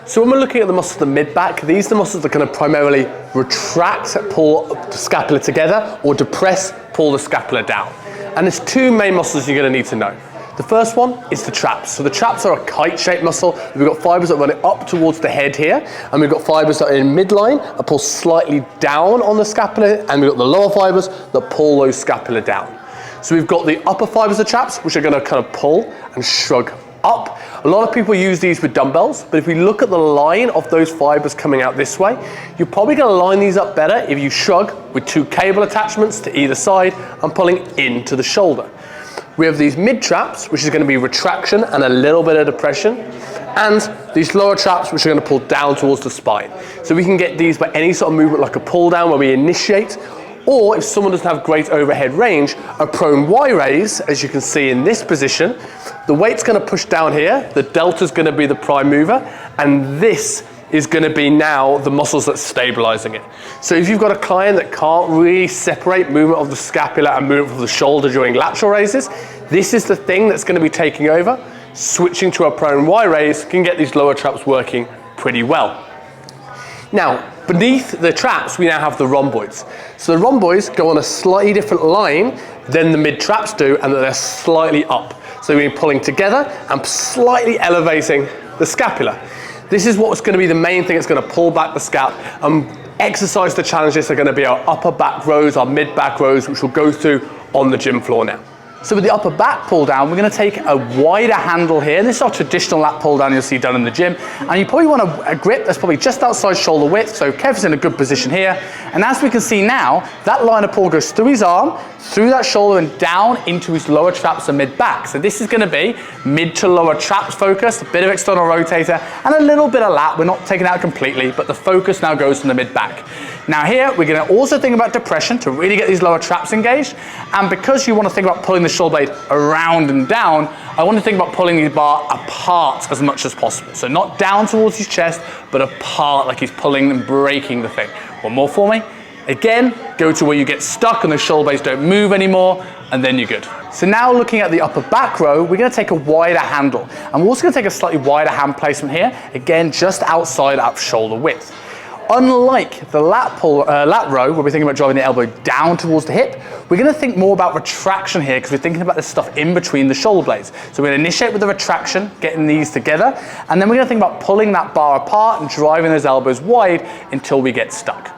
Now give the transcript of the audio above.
So when we're looking at the muscles of the mid-back, these are the muscles that are going to primarily retract, pull the scapula together, or depress, pull the scapula down. And there's two main muscles you're going to need to know. The first one is the traps. So the traps are a kite-shaped muscle. We've got fibers that run it up towards the head here, and we've got fibers that are in midline that pull slightly down on the scapula, and we've got the lower fibers that pull those scapula down. So we've got the upper fibers of traps, which are going to kind of pull and shrug up. A lot of people use these with dumbbells, but if we look at the line of those fibers coming out this way, you're probably going to line these up better if you shrug with two cable attachments to either side and pulling into the shoulder. We have these mid traps, which is going to be retraction and a little bit of depression, and these lower traps, which are going to pull down towards the spine. So we can get these by any sort of movement, like a pull down where we initiate, or if someone doesn't have great overhead range, a prone Y raise, as you can see in this position. The weight's going to push down here, the delta's going to be the prime mover, and this is going to be now the muscles that's stabilizing it. So if you've got a client that can't really separate movement of the scapula and movement of the shoulder during lateral raises, this is the thing that's going to be taking over. Switching to a prone Y raise can get these lower traps working pretty well. Now, beneath the traps, we now have the rhomboids. So the rhomboids go on a slightly different line than the mid traps do, and they're slightly up. So we're pulling together and slightly elevating the scapula. This is what's going to be the main thing that's going to pull back the scap. Exercise the challenges are going to be our upper back rows, our mid back rows, which we'll go through on the gym floor now. So with the upper back pull down, we're going to take a wider handle here. This is our traditional lat pull down you'll see done in the gym. And you probably want a grip that's probably just outside shoulder width. So Kev's in a good position here. And as we can see now, that line of pull goes through his arm, through that shoulder and down into his lower traps and mid back. So this is going to be mid to lower traps focus, a bit of external rotator and a little bit of lat. We're not taking it out completely, but the focus now goes from the mid back. Now here, we're going to also think about depression to really get these lower traps engaged. And because you want to think about pulling the shoulder blade around and down, I want to think about pulling the bar apart as much as possible. So not down towards his chest, but apart, like he's pulling and breaking the thing. One more for me. Again, go to where you get stuck and the shoulder blades don't move anymore, and then you're good. So now looking at the upper back row, we're going to take a wider handle. And we're also going to take a slightly wider hand placement here, again, just outside of shoulder width. Unlike the lat row, where we're thinking about driving the elbow down towards the hip, we're going to think more about retraction here because we're thinking about the stuff in between the shoulder blades. So we're going to initiate with the retraction, getting these together, and then we're going to think about pulling that bar apart and driving those elbows wide until we get stuck.